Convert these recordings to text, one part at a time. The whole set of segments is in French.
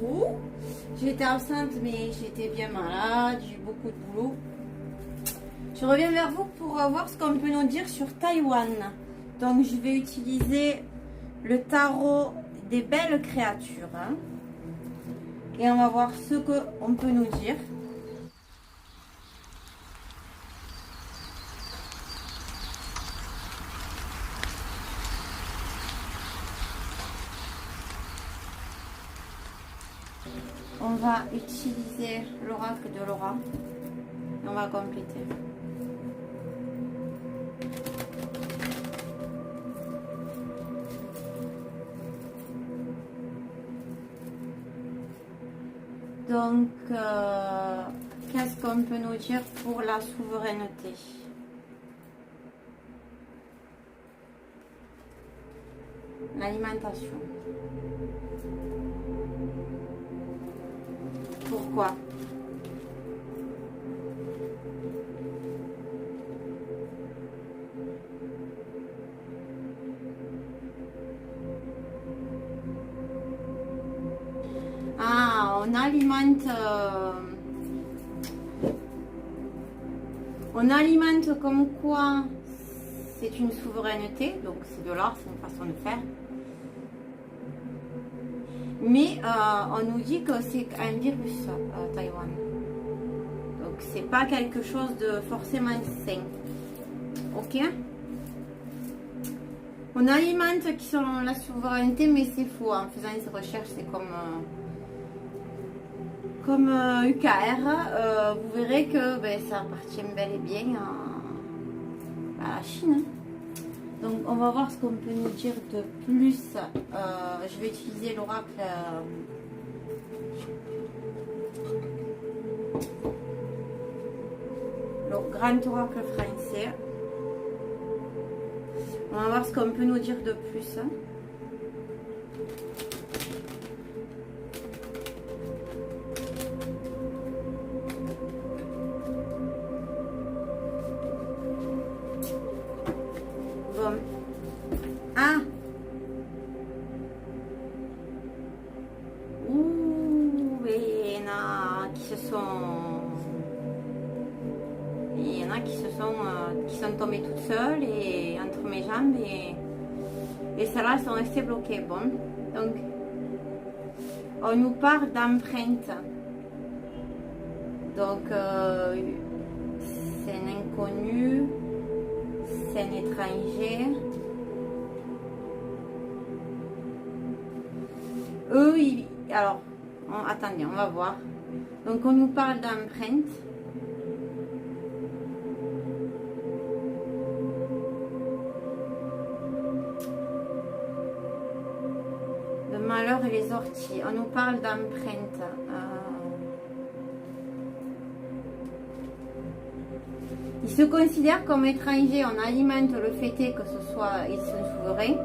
vous. J'étais absente, mais j'étais bien malade, j'ai eu beaucoup de boulot. Je reviens vers vous pour voir ce qu'on peut nous dire sur Taïwan. Donc, je vais utiliser le tarot des belles créatures. Hein. Et on va voir ce qu'on peut nous dire. On va utiliser l'oracle de Laura. Et on va compléter. Donc, qu'est-ce qu'on peut nous dire pour la souveraineté? L'alimentation. Pourquoi? Ah, on alimente comme quoi c'est une souveraineté, donc c'est de l'art, c'est une façon de faire. Mais on nous dit que c'est un virus, Taïwan. Donc c'est pas quelque chose de forcément sain. Ok? On alimente qui sont la souveraineté, mais c'est faux. En faisant ces recherches, c'est comme UKR. Vous verrez que ça appartient bel et bien à la Chine. Donc on va voir ce qu'on peut nous dire de plus. Je vais utiliser l'oracle le grand oracle français. On va voir ce qu'on peut nous dire de plus. Bon. Ah. Ouh, il y en a qui se sont... Il y en a qui sont tombées toutes seules et entre mes jambes et celles-là sont restées bloquées. Bon, donc on nous parle d'empreinte. Donc c'est un inconnu, c'est un étranger. Eux, alors, attendez, on va voir. Donc on nous parle d'empreinte. Malheur et les orties. On nous parle d'empreinte. Ils se considèrent comme étrangers. On alimente le fait que ce soit ils sont souverains.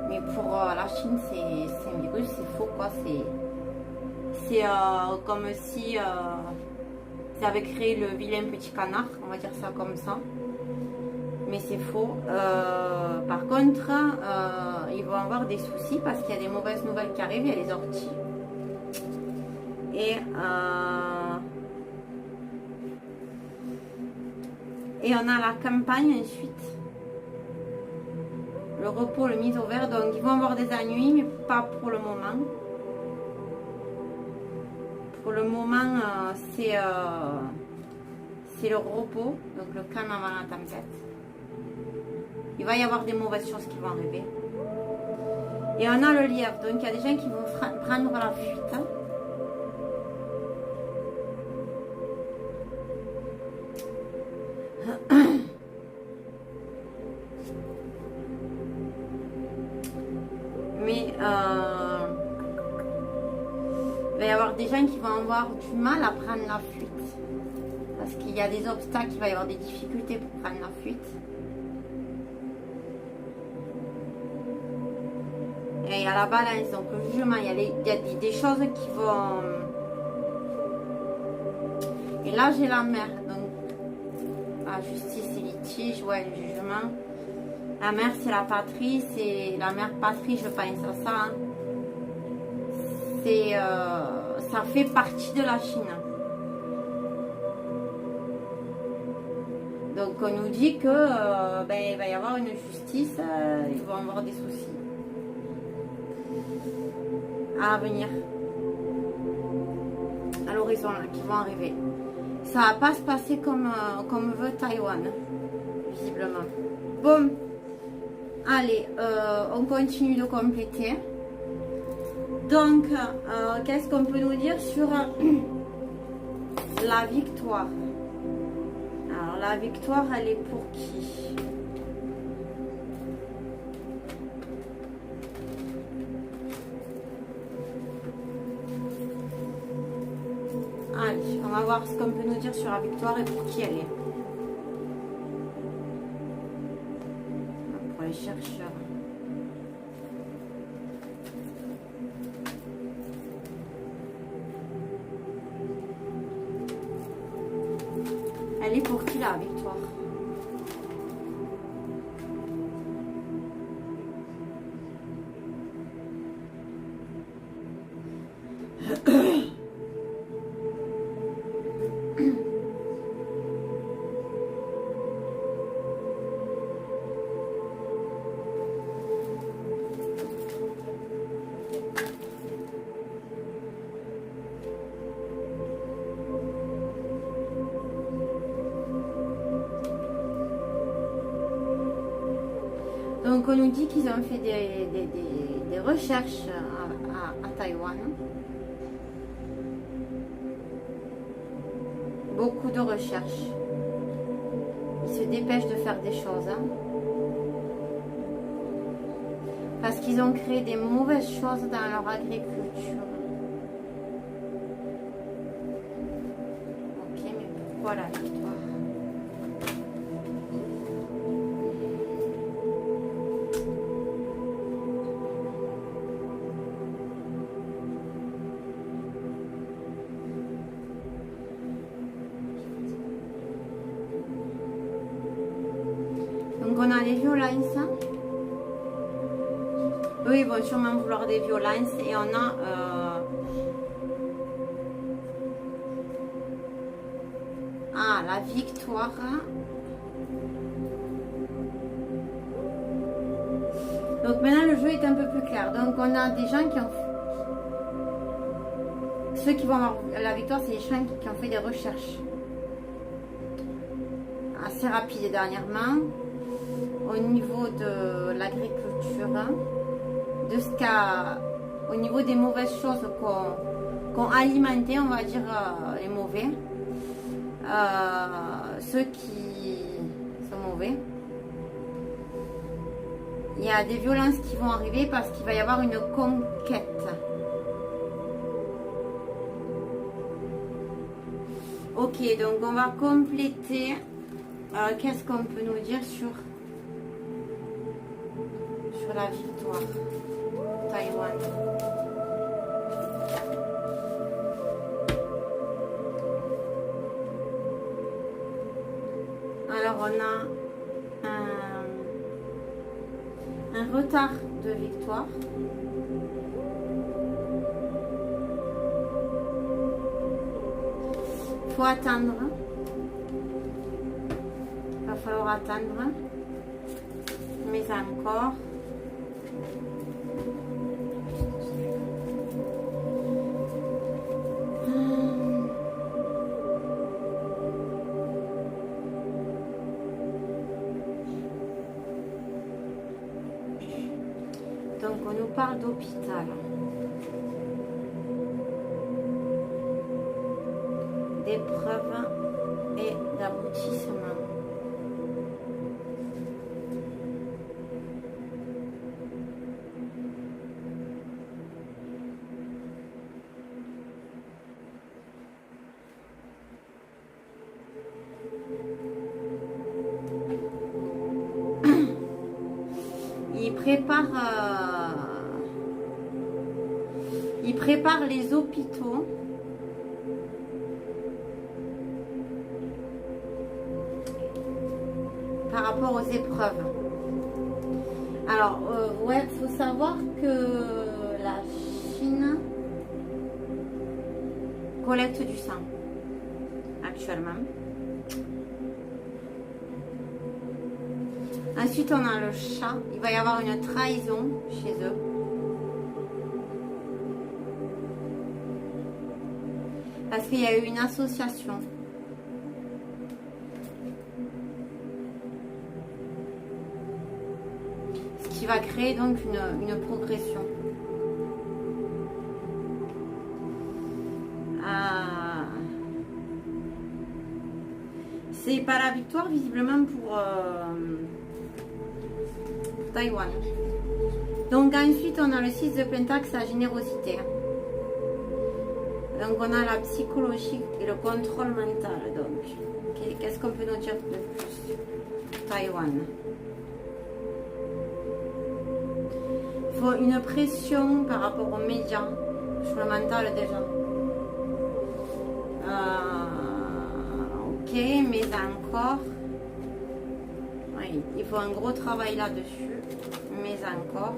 Mais pour la Chine, c'est un virus, c'est faux quoi. C'est comme si ça avait créé le vilain petit canard. On va dire ça comme ça. Mais c'est faux. Par contre, ils vont avoir des soucis parce qu'il y a des mauvaises nouvelles qui arrivent, il y a les orties. Et on a la campagne ensuite. Le repos, le mise au vert. Donc ils vont avoir des ennuis, mais pas pour le moment. Pour le moment, c'est le repos, donc le calme avant la tempête. Il va y avoir des mauvaises choses qui vont arriver. Et on a le lièvre. Donc il y a des gens qui vont prendre la fuite. Mais il va y avoir des gens qui vont avoir du mal à prendre la fuite. Parce qu'il y a des obstacles, il va y avoir des difficultés pour prendre la fuite. Et il y a la balance, donc le jugement, il y a des choses qui vont... Et là, j'ai la mer, donc la justice et litige, ouais, le jugement. La mère, c'est la patrie, c'est la mère patrie, je pense à ça. Hein. Ça fait partie de la Chine. Donc on nous dit que il va y avoir une justice, ils vont avoir des soucis à venir, à l'horizon, qui vont arriver. Ça va pas se passer comme veut Taïwan, visiblement. Bon, allez, on continue de compléter. Donc, qu'est-ce qu'on peut nous dire sur la victoire? Alors, la victoire, elle est pour qui? Allez, on va voir ce qu'on peut nous dire sur la victoire et pour qui elle est. Pour les chercheurs. Elle est pour qui la victoire? Donc on nous dit qu'ils ont fait des recherches à Taïwan. Beaucoup de recherches. Ils se dépêchent de faire des choses. Hein. Parce qu'ils ont créé des mauvaises choses dans leur agriculture. Ok, mais pourquoi la victoire? Donc on a des violences. Eux ils vont sûrement vouloir des violences et on a la victoire. Donc maintenant le jeu est un peu plus clair. Donc on a des gens qui ont... Ceux qui vont avoir la victoire, c'est les gens qui ont fait des recherches assez rapides dernièrement au niveau de l'agriculture, de ce qu'a au niveau des mauvaises choses qu'on alimenté, on va dire les mauvais, ceux qui sont mauvais. Il y a des violences qui vont arriver parce qu'il va y avoir une conquête. Ok, donc on va compléter. Qu'est-ce qu'on peut nous dire sur la victoire Taïwan? Alors on a un retard de victoire. Il faut attendre. Il va falloir attendre. Mais encore. Donc on nous parle d'hôpital, d'épreuves et d'aboutissement. Il prépare les hôpitaux par rapport aux épreuves. Alors, ouais, il faut savoir que la Chine, collecte du sang actuellement. Ensuite, on a le chat. Il va y avoir une trahison chez eux. Parce qu'il y a eu une association. Ce qui va créer donc une progression. C'est pas la victoire visiblement pour Taïwan. Donc ensuite on a le 6 de Pentacle, la générosité. Donc on a la psychologie et le contrôle mental. Donc qu'est-ce qu'on peut nous dire de plus? Taïwan. Il faut une pression par rapport aux médias, sur le mental déjà. Ok, mais encore, oui, il faut un gros travail là-dessus, mais encore.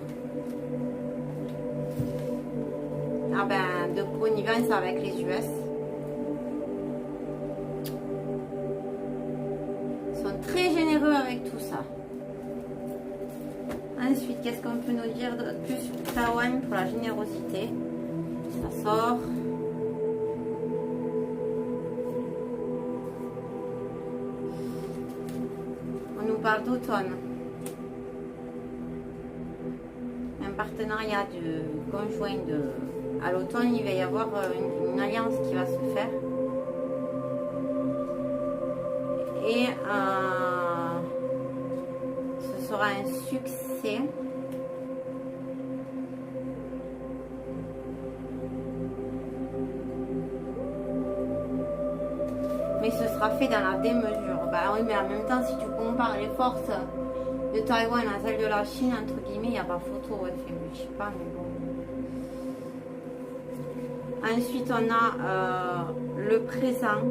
Ah ben, de connivence avec les US. Ils sont très généreux avec tout ça. Ensuite, qu'est-ce qu'on peut nous dire de plus sur Taïwan pour la générosité? Ça sort. On nous parle d'automne. Un partenariat de conjoint à l'automne, il va y avoir une alliance qui va se faire. Et ce sera un succès. Mais ce sera fait dans la démesure. Bah oui, mais en même temps, si tu compares les forces de Taïwan à celles de la Chine, entre guillemets, il n'y a pas photo. Ouais, je sais pas, mais bon. Ensuite, on a le présent,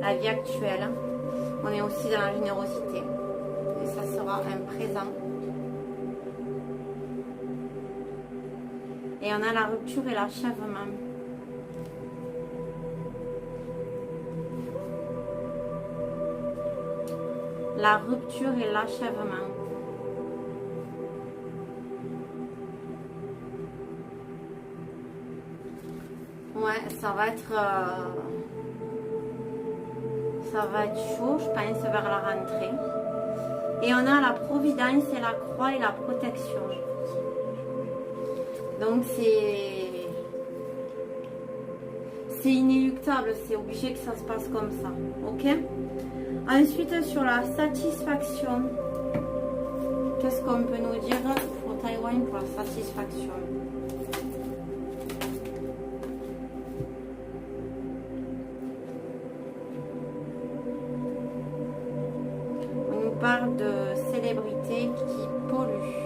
la vie actuelle. On est aussi dans la générosité. Et ça sera un présent. Et on a la rupture et l'achèvement. La rupture et l'achèvement. Ouais, ça va être chaud, je pense, vers la rentrée. Et on a la providence et la croix et la protection. Donc c'est inéluctable, c'est obligé que ça se passe comme ça. Ok? Ensuite, sur la satisfaction, qu'est-ce qu'on peut nous dire pour Taïwan pour la satisfaction? On nous parle de célébrités qui polluent.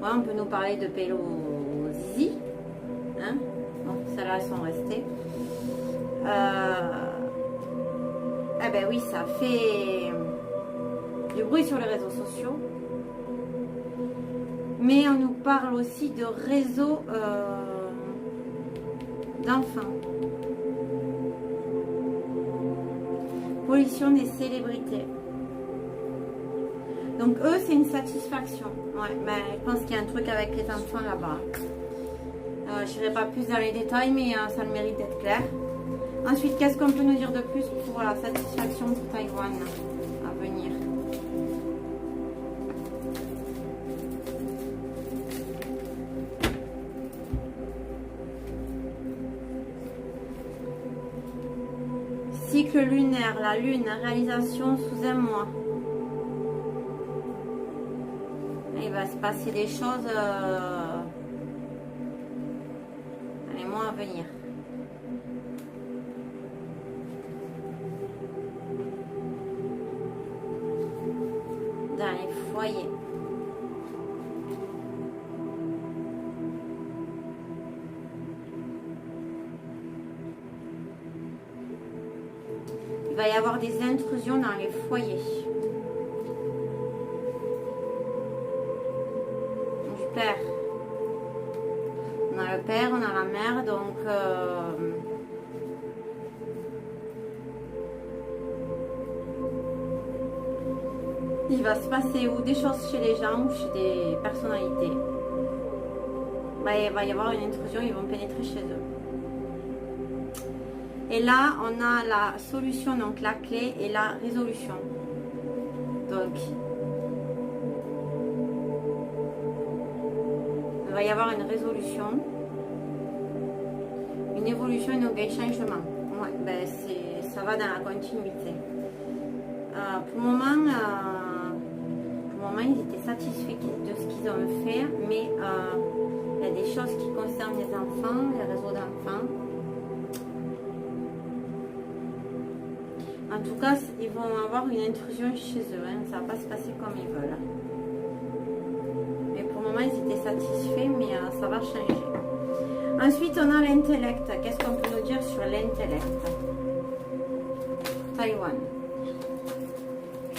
Ouais, on peut nous parler de Pélo Zizi. Hein? Bon, celles-là, elles sont restées. Eh ben oui, ça fait du bruit sur les réseaux sociaux. Mais on nous parle aussi de réseaux d'enfants. Pollution des célébrités. Donc eux, c'est une satisfaction. Ouais, mais je pense qu'il y a un truc avec les enfants là-bas. Je n'irai pas plus dans les détails, mais ça le mérite d'être clair. Ensuite, qu'est-ce qu'on peut nous dire de plus pour la satisfaction pour Taïwan à venir? Cycle lunaire, la lune, réalisation sous un mois. Il va se passer des choses dans les mois à venir. Dans les foyers. Il va y avoir des intrusions dans les foyers. père. On a le père, on a la mère, donc il va se passer ou des choses chez les gens ou chez des personnalités. Il va y avoir une intrusion, ils vont pénétrer chez eux. Et là, on a la solution, donc la clé et la résolution. Donc, il va y avoir une résolution, une évolution et donc un changement. Ouais, ça va dans la continuité. Pour le moment, ils étaient satisfaits de ce qu'ils ont fait, mais il y a des choses qui concernent les enfants, les réseaux d'enfants. En tout cas, ils vont avoir une intrusion chez eux, hein. Ça ne va pas se passer comme ils veulent. Mais pour le moment, ils étaient satisfaits, mais ça va changer. Ensuite, on a l'intellect. Qu'est-ce qu'on peut nous dire sur l'intellect? Taïwan.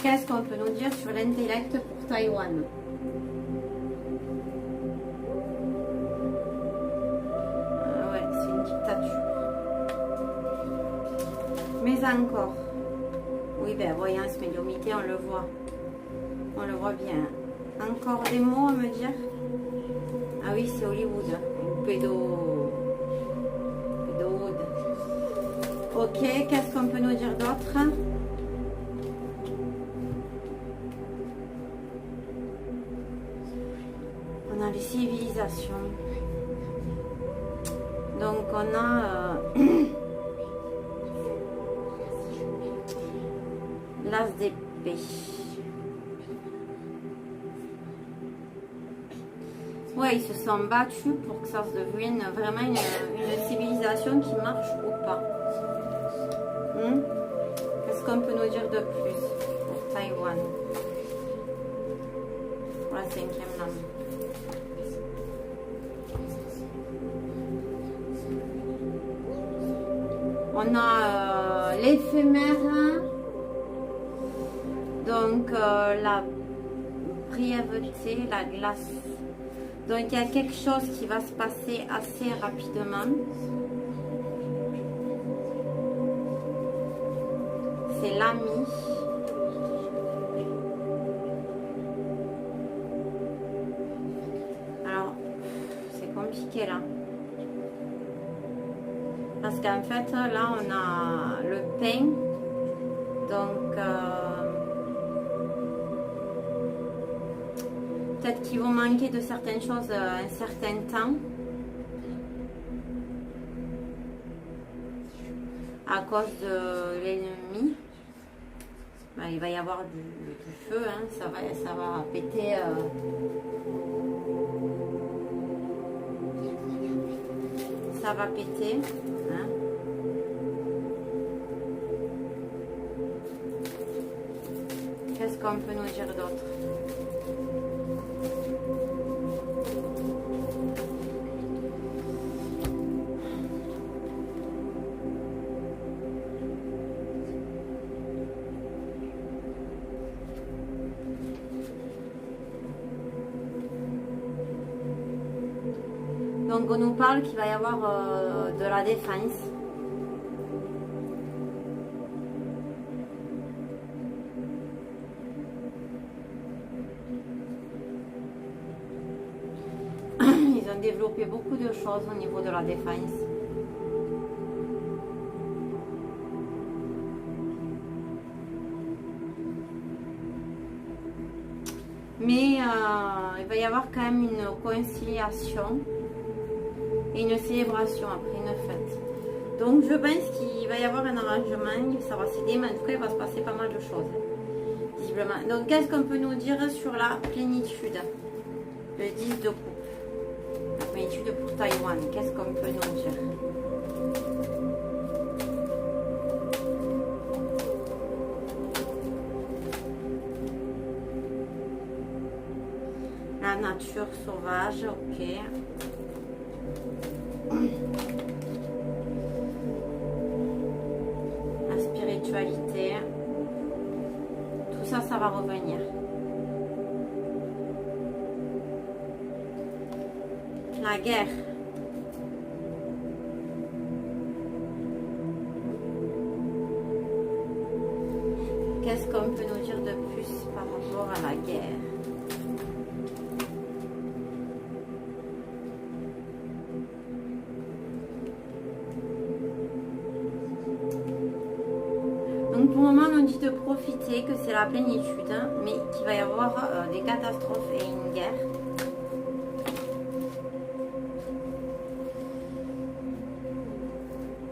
Qu'est-ce qu'on peut nous dire sur l'intellect pour Taïwan? Ouais, c'est une dictature. Mais encore. Oui, ben voyance, médiumnité, on le voit. On le voit bien. Encore des mots à me dire? Ah oui, c'est Hollywood. Pédowood. Ok, qu'est-ce qu'on peut nous dire d'autre? On a les civilisations. Donc on a l'as d'épée. Ouais, ils se sont battus pour que ça devienne vraiment une civilisation qui marche ou pas. Qu'est-ce qu'on peut nous dire de plus pour Taïwan? Pour la 5e langue. On a l'éphémère, donc la brièveté, la glace. Donc il y a quelque chose qui va se passer assez rapidement. C'est l'ami. Alors, c'est compliqué là. Parce qu'en fait, là, on a le pain. Donc, peut-être qu'ils vont manquer de certaines choses un certain temps. À cause de l'ennemi. Il va y avoir du feu, hein. Ça va péter. Ça va péter. Hein. Qu'est-ce qu'on peut nous dire d'autre? Donc on nous parle qu'il va y avoir de la défense. Ils ont développé beaucoup de choses au niveau de la défense. Mais il va y avoir quand même une conciliation et une célébration après une fête. Donc je pense qu'il va y avoir un arrangement, ça va s'aider, mais en tout cas il va se passer pas mal de choses, visiblement. Donc qu'est-ce qu'on peut nous dire sur la plénitude? Le 10 de coupe. La plénitude pour Taïwan, qu'est-ce qu'on peut nous dire? La nature sauvage, ok. La spiritualité, tout ça, ça va revenir. La guerre. Qu'est-ce qu'on peut nous dire de plus par rapport à la guerre? Donc pour le moment on dit de profiter, que c'est la plénitude, hein, mais qu'il va y avoir des catastrophes et une guerre.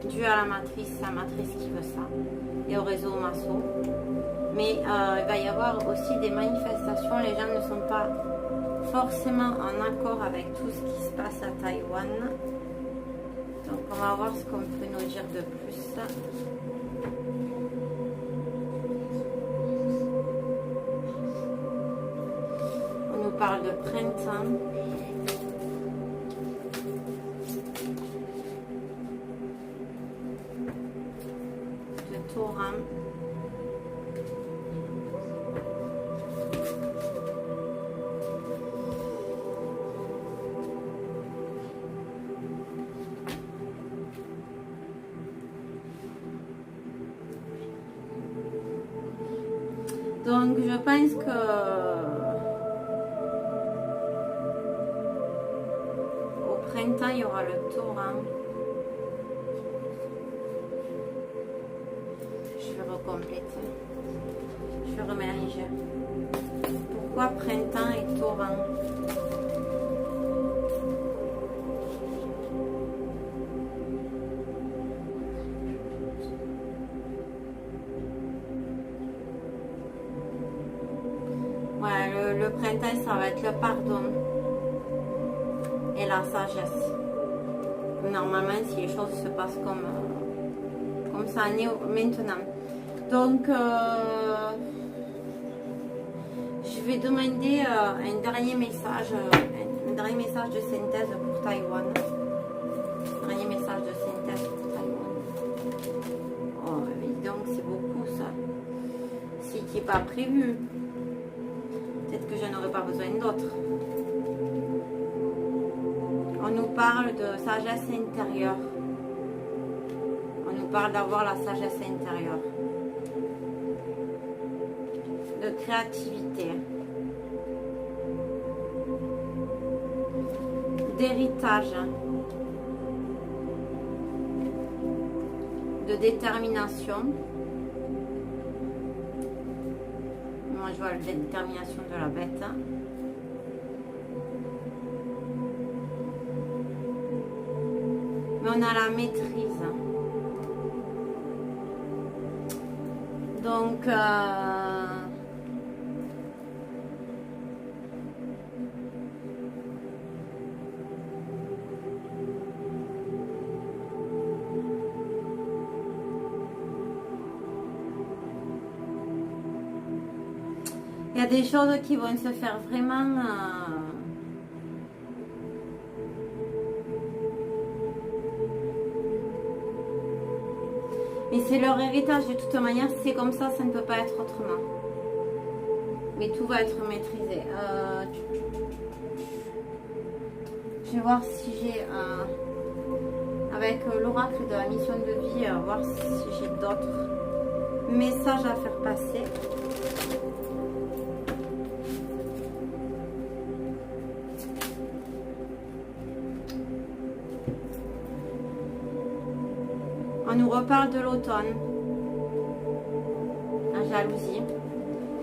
Dû à la matrice qui veut ça, et au réseau Masso. Mais il va y avoir aussi des manifestations, les gens ne sont pas forcément en accord avec tout ce qui se passe à Taïwan. Donc on va voir ce qu'on peut nous dire de plus. On nous parle de printemps. De Taurin. Donc je pense que au printemps il y aura le Taurin. Je vais recompléter. Je vais remélanger. Pourquoi printemps et Taurin? Ouais, le printemps, ça va être le pardon et la sagesse. Normalement, si les choses se passent comme ça en est maintenant. Donc, je vais demander un dernier message de synthèse pour Taïwan. Un dernier message de synthèse pour Taïwan. Oh, mais donc c'est beaucoup ça. Ce qui n'est pas prévu. Peut-être que je n'aurai pas besoin d'autres. On nous parle de sagesse intérieure. On nous parle d'avoir la sagesse intérieure. De créativité. D'héritage. De détermination. Moi je vois la détermination de la bête. Mais on a la maîtrise. Donc il y a des choses qui vont se faire vraiment mais c'est leur héritage de toute manière, c'est comme ça, ça ne peut pas être autrement. Mais tout va être maîtrisé. Je vais voir si j'ai avec l'oracle de la mission de vie, voir si j'ai d'autres messages à faire passer. On nous reparle de l'automne, la jalousie,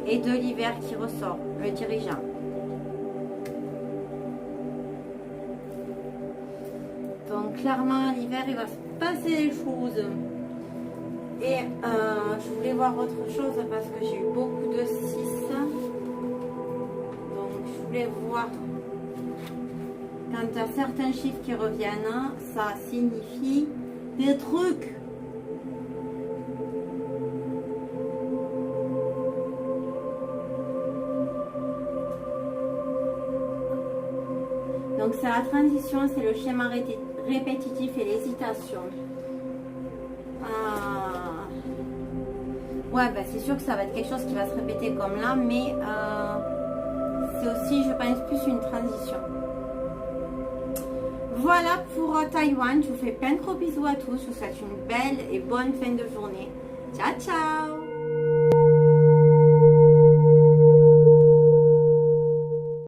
et de l'hiver qui ressort, le dirigeant. Donc clairement, l'hiver, il va se passer des choses. Et je voulais voir autre chose parce que j'ai eu beaucoup de 6. Donc je voulais voir, quand il y a certains chiffres qui reviennent, ça signifie des trucs. Donc c'est la transition, c'est le schéma répétitif et l'hésitation. Ouais, bah c'est sûr que ça va être quelque chose qui va se répéter comme là, mais c'est aussi, je pense, plus une transition. Voilà pour Taïwan. Je vous fais plein de gros bisous à tous. Je vous souhaite une belle et bonne fin de journée. Ciao, ciao!